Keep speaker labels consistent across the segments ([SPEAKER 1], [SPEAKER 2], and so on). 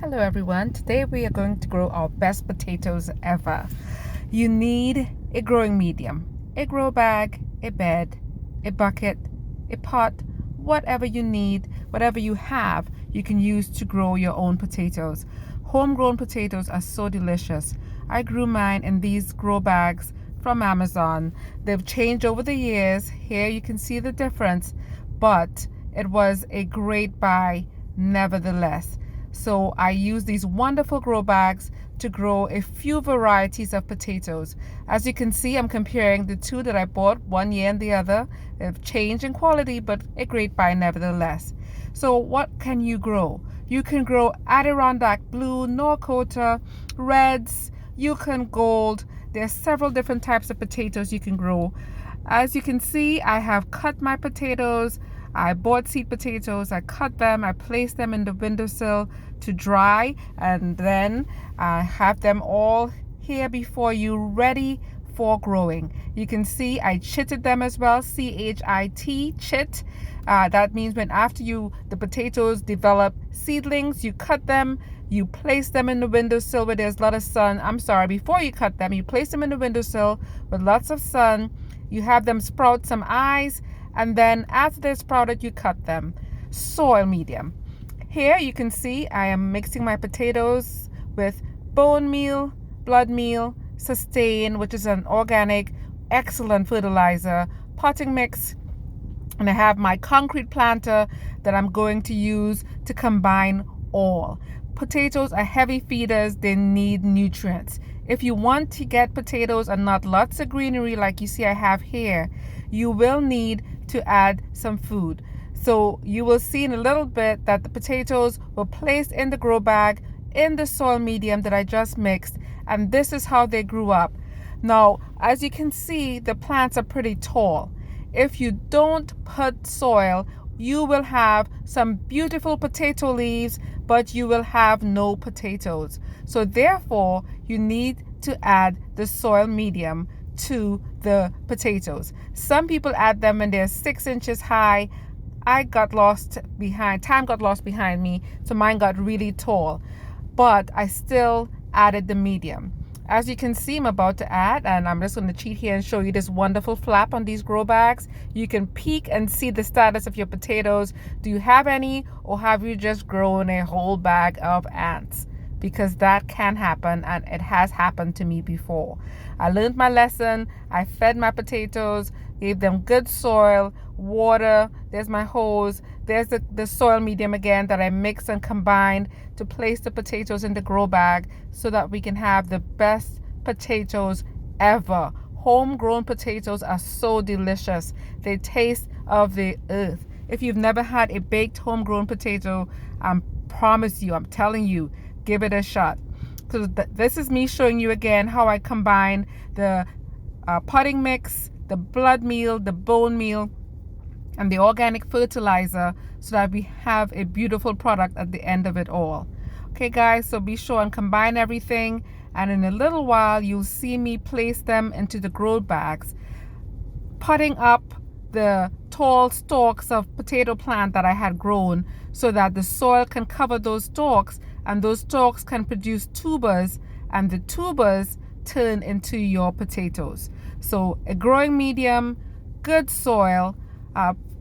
[SPEAKER 1] Hello everyone, today we are going to grow our best potatoes ever. You need a growing medium, a grow bag, a bed, a bucket, a pot, whatever you need, whatever you have, you can use to grow your own potatoes. Homegrown potatoes are so delicious. I grew mine in these grow bags from Amazon. They've changed over the years. Here you can see the difference, but it was a great buy nevertheless. So I use these wonderful grow bags to grow a few varieties of potatoes. As you can see, I'm comparing the two that I bought 1 year and the other. They've changed in quality, but a great buy nevertheless. So what can you grow? You can grow Adirondack Blue, Norcota, Reds, Yukon Gold. There are several different types of potatoes you can grow. As you can see, I have cut my potatoes. I bought seed potatoes, I cut them, I placed them in the windowsill to dry, and then I have them all here before you ready for growing. You can see I chitted them as well, C-H-I-T, chit. That means when after the potatoes develop seedlings, you cut them, you place them in the windowsill where there's a lot of sun. Before you cut them, you place them in the windowsill with lots of sun. You have them sprout some eyes, and then after they're sprouted, you cut them. Soil medium. Here you can see I am mixing my potatoes with bone meal, blood meal, sustain, which is an organic, excellent fertilizer, potting mix, and I have my concrete planter that I'm going to use to combine all. Potatoes are heavy feeders, they need nutrients. If you want to get potatoes and not lots of greenery like you see I have here, you will need to add some food. So you will see in a little bit that the potatoes were placed in the grow bag in the soil medium that I just mixed, and this is how they grew up. Now, as you can see, the plants are pretty tall. If you don't put soil, you will have some beautiful potato leaves, but you will have no potatoes. So therefore, you need to add the soil medium to the potatoes. Some people add them when they're 6 inches high. Time got lost behind me, so mine got really tall. But I still added the medium. As you can see, I'm about to add, and I'm just going to cheat here and show you this wonderful flap on these grow bags. You can peek and see the status of your potatoes. Do you have any, or have you just grown a whole bag of ants? Because that can happen, and it has happened to me before. I learned my lesson. I fed my potatoes, gave them good soil, water. There's my hose. There's the soil medium again that I mixed and combined to place the potatoes in the grow bag so that we can have the best potatoes ever. Homegrown potatoes are so delicious. They taste of the earth. If you've never had a baked homegrown potato, I'm telling you, give it a shot. So this is me showing you again how I combine the potting mix, the blood meal, the bone meal, and the organic fertilizer so that we have a beautiful product at the end of it all. Okay guys, so be sure and combine everything, and in a little while you'll see me place them into the grow bags, potting up the tall stalks of potato plant that I had grown so that the soil can cover those stalks, and those stalks can produce tubers, and the tubers turn into your potatoes. So a growing medium, good soil,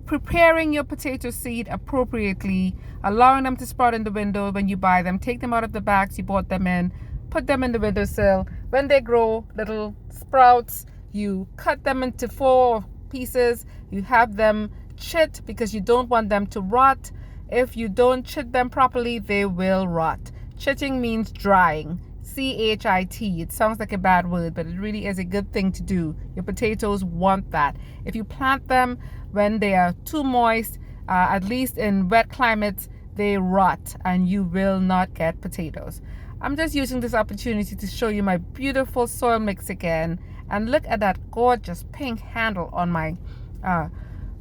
[SPEAKER 1] preparing your potato seed appropriately, allowing them to sprout in the window when you buy them. Take them out of the bags you bought them in, put them in the windowsill. When they grow little sprouts, you cut them into 4 pieces. You have them chit because you don't want them to rot. If you don't chit them properly, they will rot. Chitting means drying. C-H-I-T. It sounds like a bad word, but it really is a good thing to do. Your potatoes want that. If you plant them when they are too moist, at least in wet climates, they rot and you will not get potatoes. I'm just using this opportunity to show you my beautiful soil mix again. And look at that gorgeous pink handle on my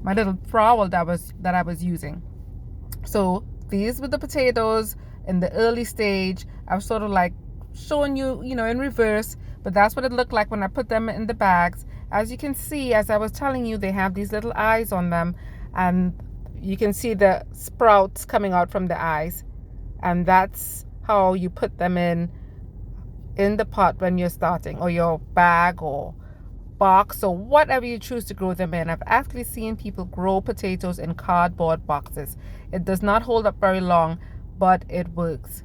[SPEAKER 1] little trowel that I was using. So these were the potatoes in the early stage. I was sort of like showing you, in reverse, but that's what it looked like when I put them in the bags. As you can see, as I was telling you, they have these little eyes on them, and you can see the sprouts coming out from the eyes, and that's how you put them in the pot when you're starting, or your bag or box or whatever you choose to grow them in. I've actually seen people grow potatoes in cardboard boxes. It does not hold up very long, but it works.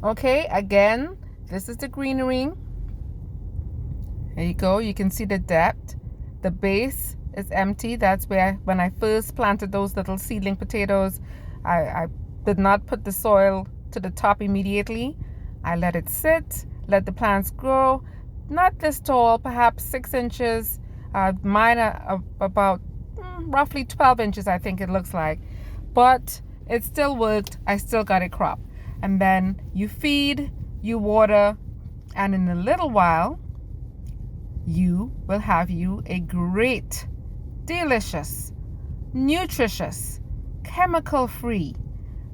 [SPEAKER 1] Okay, again, this is the greenery. There you go. You can see the depth. The base is empty. That's where, when I first planted those little seedling potatoes, I did not put the soil to the top immediately. I let it sit, let the plants grow. Not this tall, perhaps 6 inches. Mine are about roughly 12 inches, I think it looks like. But it still worked. I still got a crop. And then you feed, you water, and in a little while, you will have you a great, delicious, nutritious, chemical-free,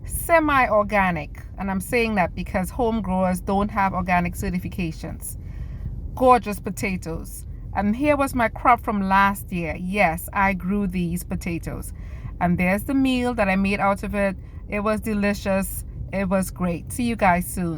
[SPEAKER 1] semi-organic, and I'm saying that because home growers don't have organic certifications, gorgeous potatoes. And here was my crop from last year. Yes, I grew these potatoes. And there's the meal that I made out of it. It was delicious. It was great. See you guys soon.